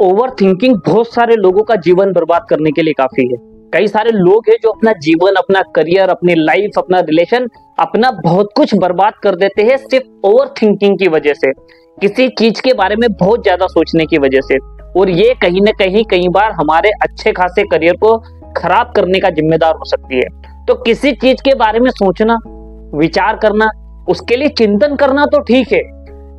Over thinking बहुत सारे लोगों का जीवन बर्बाद करने के लिए काफी है। कई सारे लोग हैं जो अपना जीवन, अपना करियर, अपनी लाइफ, अपना रिलेशन, अपना बहुत कुछ बर्बाद कर देते हैं सिर्फ ओवर थिंकिंग की वजह से, किसी चीज के बारे में बहुत ज्यादा सोचने की वजह से। और ये कहीं ना कहीं कई बार हमारे अच्छे खासे करियर को खराब करने का जिम्मेदार हो सकती है। तो किसी चीज के बारे में सोचना, विचार करना, उसके लिए चिंतन करना तो ठीक है,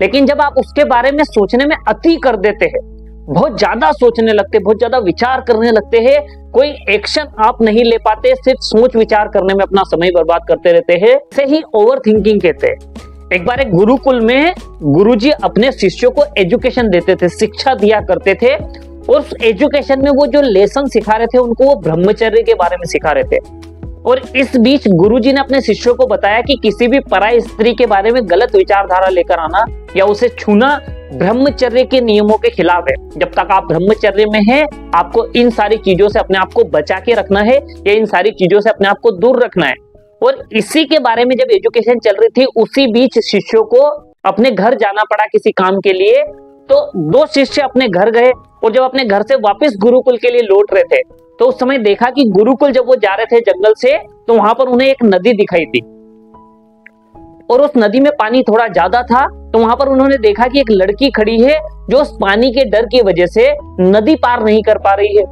लेकिन जब आप उसके बारे में सोचने में अति कर देते हैं, बहुत ज्यादा सोचने लगते, बहुत ज्यादा विचार करने लगते हैं, कोई एक्शन आप नहीं ले पाते, सिर्फ सोच विचार करने में अपना समय बर्बाद करते रहते हैं, इसे ही ओवर थिंकिंग कहते हैं। एक बार एक गुरुकुल में गुरुजी अपने शिष्यों को एजुकेशन देते थे, शिक्षा दिया करते थे, और उस एजुकेशन में वो जो लेसन सिखा रहे थे उनको वो ब्रह्मचर्य के बारे में सिखा रहे थे। और इस बीच गुरुजी ने अपने शिष्यों को बताया कि किसी भी पराई स्त्री के बारे में गलत विचारधारा लेकर आना या उसे छूना ब्रह्मचर्य के नियमों के खिलाफ है। जब तक आप ब्रह्मचर्य में हैं, आपको इन सारी चीजों से अपने आप को बचा के रखना है, या इन सारी चीजों से अपने आप को दूर रखना है। और इसी के बारे में जब एजुकेशन चल रही थी, उसी बीच शिष्यों को अपने घर जाना पड़ा किसी काम के लिए। तो दो शिष्य अपने घर गए, और जब अपने घर से वापस गुरुकुल के लिए लौट रहे थे, तो उस समय देखा कि गुरुकुल जब वो जा रहे थे जंगल से, तो वहां पर उन्हें एक नदी दिखाई थी, और उस नदी में पानी थोड़ा ज्यादा था। तो वहां पर उन्होंने देखा कि एक लड़की खड़ी है जो उस पानी के डर की वजह से नदी पार नहीं कर पा रही है।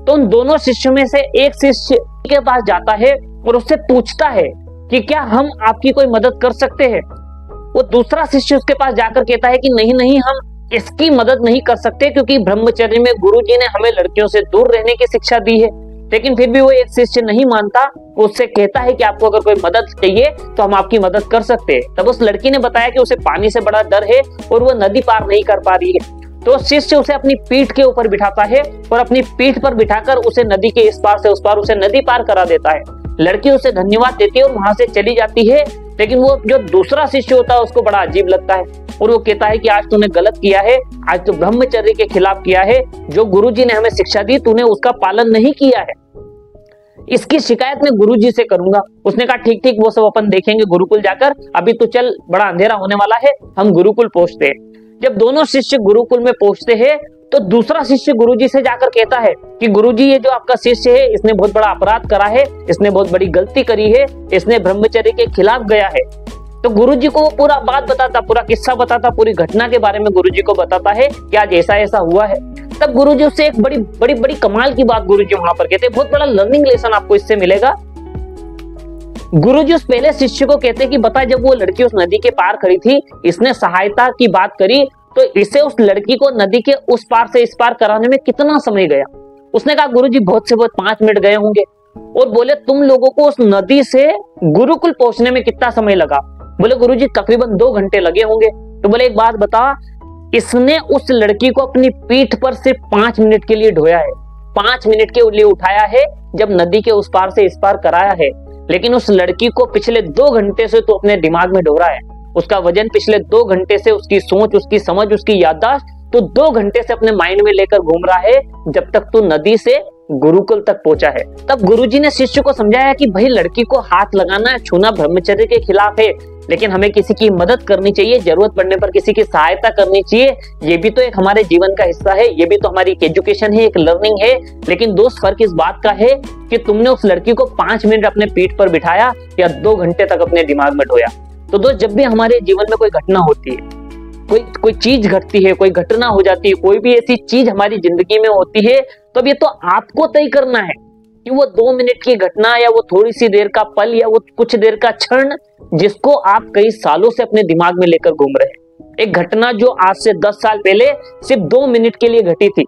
तो उन दोनों शिष्यों में से एक शिष्य के पास जाता है और उससे पूछता है कि क्या हम आपकी कोई मदद कर सकते हैं। वो दूसरा शिष्य उसके पास जाकर कहता है कि नहीं नहीं, हम इसकी मदद नहीं कर सकते, क्योंकि ब्रह्मचर्य में गुरुजी ने हमें लड़कियों से दूर रहने की शिक्षा दी है। लेकिन फिर भी वो एक शिष्य नहीं मानता, उससे कहता है कि आपको अगर कोई मदद चाहिए तो हम आपकी मदद कर सकते हैं। तब उस लड़की ने बताया कि उसे पानी से बड़ा डर है और वो नदी पार नहीं कर पा रही है। तो शिष्य उसे अपनी पीठ के ऊपर बिठाता है और अपनी पीठ पर बिठाकर उसे नदी के इस पार से उस पार उसे नदी पार करा देता है। लड़की उसे धन्यवाद देती है और वहां से चली जाती है। लेकिन वो जो दूसरा शिष्य होता है उसको बड़ा अजीब लगता है, और वो कहता है कि आज तूने गलत किया है, आज तो ब्रह्मचर्य के खिलाफ किया है, जो गुरुजी ने हमें शिक्षा दी तूने उसका पालन नहीं किया है, इसकी शिकायत मैं गुरुजी से करूंगा। उसने कहा ठीक ठीक, वो सब अपन देखेंगे गुरुकुल जाकर, अभी तो चल, बड़ा अंधेरा होने वाला है, हम गुरुकुल पहुंचते हैं। जब दोनों शिष्य गुरुकुल में पहुंचते हैं, तो दूसरा शिष्य गुरुजी से जाकर कहता है कि गुरुजी, ये जो आपका शिष्य है इसने बहुत बड़ा अपराध करा है, इसने बहुत बड़ी गलती करी है, इसने ब्रह्मचर्य के खिलाफ गया है। तो गुरुजी को वो पूरा बात बताता, पूरा किस्सा बताता, पूरी घटना के बारे में गुरुजी को बताता है कि आज ऐसा ऐसा हुआ है। तब गुरुजी उससे एक बड़ी बड़ी बड़ी कमाल की बात गुरुजी वहां पर कहते हैं, बहुत बड़ा लर्निंग लेसन आपको इससे मिलेगा। गुरुजी उस पहले शिष्य को कहते हैं कि बता, जब वो लड़की उस नदी के पार खड़ी थी, इसने सहायता की बात करी, तो इसे उस लड़की को नदी के उस पार से इस पार कराने में कितना समय गया। उसने कहा गुरुजी बहुत से बहुत 5 मिनट गए होंगे। और बोले तुम लोगों को उस नदी से गुरुकुल पहुंचने में कितना समय लगा। बोले गुरुजी तकरीबन 2 घंटे लगे होंगे। तो बोले एक बात बता, इसने उस लड़की को अपनी पीठ पर सिर्फ 5 मिनट के लिए ढोया है, 5 मिनट के लिए उठाया है, जब नदी के उस पार से इस पार कराया है। लेकिन उस लड़की को पिछले 2 घंटे से तो अपने दिमाग में ढो रहा है, उसका वजन पिछले 2 घंटे से, उसकी सोच, उसकी समझ, उसकी याददाश्त तो 2 घंटे से अपने माइंड में लेकर घूम रहा है, जब तक तू नदी से गुरुकुल तक पहुंचा है। तब गुरुजी ने शिष्य को समझाया कि भाई लड़की को हाथ लगाना, छूना ब्रह्मचर्य के खिलाफ है, लेकिन हमें किसी की मदद करनी चाहिए, जरूरत पड़ने पर किसी की सहायता करनी चाहिए। ये भी तो एक हमारे जीवन का हिस्सा है, ये भी तो हमारी एक एजुकेशन है, एक लर्निंग है। लेकिन दोस्त फर्क इस बात का है कि तुमने उस लड़की को 5 मिनट अपने पीठ पर बिठाया या 2 घंटे तक अपने दिमाग में ढोया। तो दोस्त, जब भी हमारे जीवन में कोई घटना होती है, कोई चीज घटती है, कोई घटना हो जाती है, कोई भी ऐसी चीज हमारी जिंदगी में होती है, तो अब ये तो आपको तय करना है कि वो 2 मिनट की घटना, या वो थोड़ी सी देर का पल, या वो कुछ देर का क्षण जिसको आप कई सालों से अपने दिमाग में लेकर घूम रहे हैं। एक घटना जो आज से 10 साल पहले सिर्फ 2 मिनट के लिए घटी थी,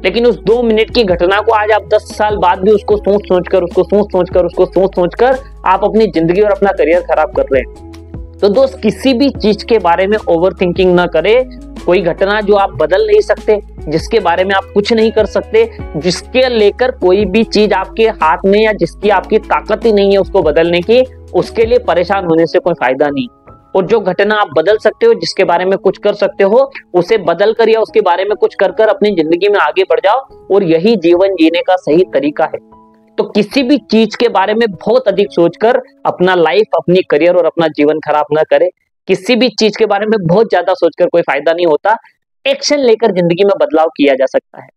लेकिन उस 2 मिनट की घटना को आज आप 10 साल बाद भी उसको सोच सोच कर आप अपनी जिंदगी और अपना करियर खराब कर रहे हैं। तो दोस्त, किसी भी चीज के बारे में ओवर थिंकिंग ना करें। कोई घटना जो आप बदल नहीं सकते, जिसके बारे में आप कुछ नहीं कर सकते, जिसके लेकर कोई भी चीज आपके हाथ में, या जिसकी आपकी ताकत ही नहीं है उसको बदलने की, उसके लिए परेशान होने से कोई फायदा नहीं। और जो घटना आप बदल सकते हो, जिसके बारे में कुछ कर सकते हो, उसे बदल कर या उसके बारे में कुछ कर कर अपनी जिंदगी में आगे बढ़ जाओ, और यही जीवन जीने का सही तरीका है। तो किसी भी चीज के बारे में बहुत अधिक सोचकर अपना लाइफ, अपनी करियर और अपना जीवन खराब ना करें। किसी भी चीज के बारे में बहुत ज्यादा सोचकर कोई फायदा नहीं होता। एक्शन लेकर जिंदगी में बदलाव किया जा सकता है।